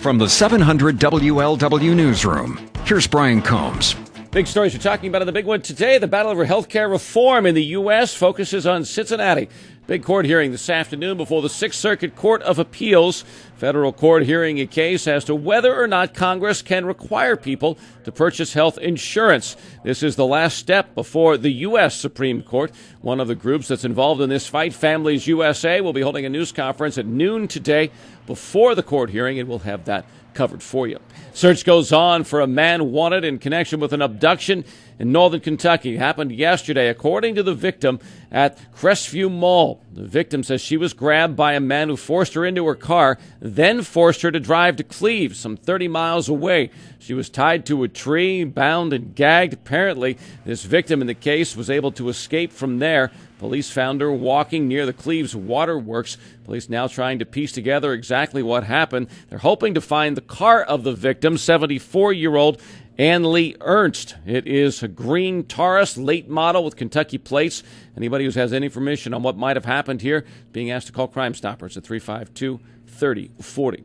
From the 700 WLW Newsroom, here's Brian Combs. Big stories we're talking about in the big one today. The battle over health care reform in the U.S. focuses on Cincinnati. Big court hearing this afternoon before the Sixth Circuit Court of Appeals. Federal court hearing a case as to whether or not Congress can require people to purchase health insurance. This is the last step before the U.S. Supreme Court. One of the groups that's involved in this fight, Families USA, will be holding a news conference at noon today before the court hearing, and we'll have that covered for you. Search goes on for a man wanted in connection with an abduction in northern Kentucky. It happened yesterday, according to the victim at Crestview Mall. The victim says she was grabbed by a man who forced her into her car, then forced her to drive to Cleves, some 30 miles away. She was tied to a tree, bound and gagged. Apparently, this victim in the case was able to escape from there. Police found her walking near the Cleves Waterworks. Police now trying to piece together exactly what happened. They're hoping to find the car of the victim, 74-year-old Ann Lee Ernst. It is a green Taurus, late model with Kentucky plates. Anybody who has any information on what might have happened here is being asked to call Crime Stoppers at 352-3040.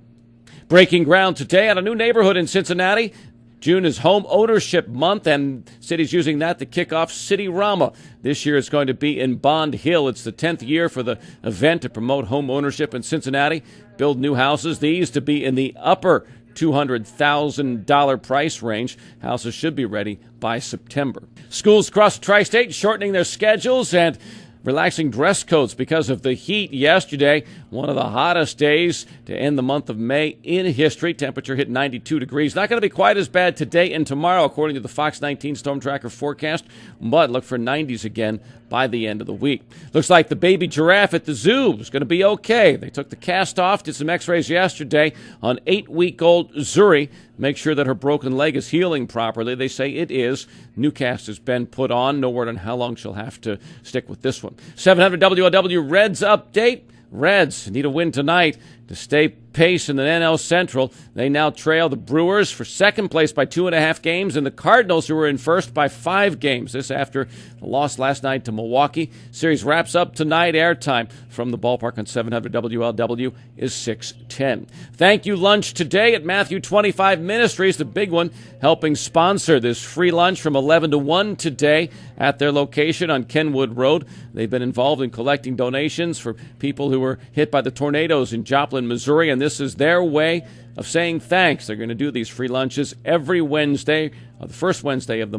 Breaking ground today on a new neighborhood in Cincinnati. June is home ownership month, and city's using that to kick off City Rama. This year it's going to be in Bond Hill. It's the 10th year for the event to promote home ownership in Cincinnati. Build new houses, these to be in the upper $200,000 price range. Houses should be ready by September. Schools across the tri-state shortening their schedules and relaxing dress codes because of the heat yesterday. One of the hottest days to end the month of May in history. Temperature hit 92 degrees. Not going to be quite as bad today and tomorrow, according to the Fox 19 Storm Tracker forecast, but look for 90s again by the end of the week. Looks like the baby giraffe at the zoo is going to be okay. They took the cast off, did some x-rays yesterday on 8-week-old Zuri. Make sure that her broken leg is healing properly. They say it is. New cast has been put on. No word on how long she'll have to stick with this one. 700 WLW Reds update. Reds need a win tonight to stay pace in the NL Central. They now trail the Brewers for second place by 2.5 games, and the Cardinals, who were in first, by 5 games. This after the loss last night to Milwaukee. Series wraps up tonight. Airtime from the ballpark on 700 WLW is 6:10. Thank you lunch today at Matthew 25 Ministries, the big one, helping sponsor this free lunch from 11 to 1 today at their location on Kenwood Road. They've been involved in collecting donations for people who were hit by the tornadoes in Joplin, Missouri, and this is their way of saying thanks. They're going to do these free lunches every Wednesday, the first Wednesday of the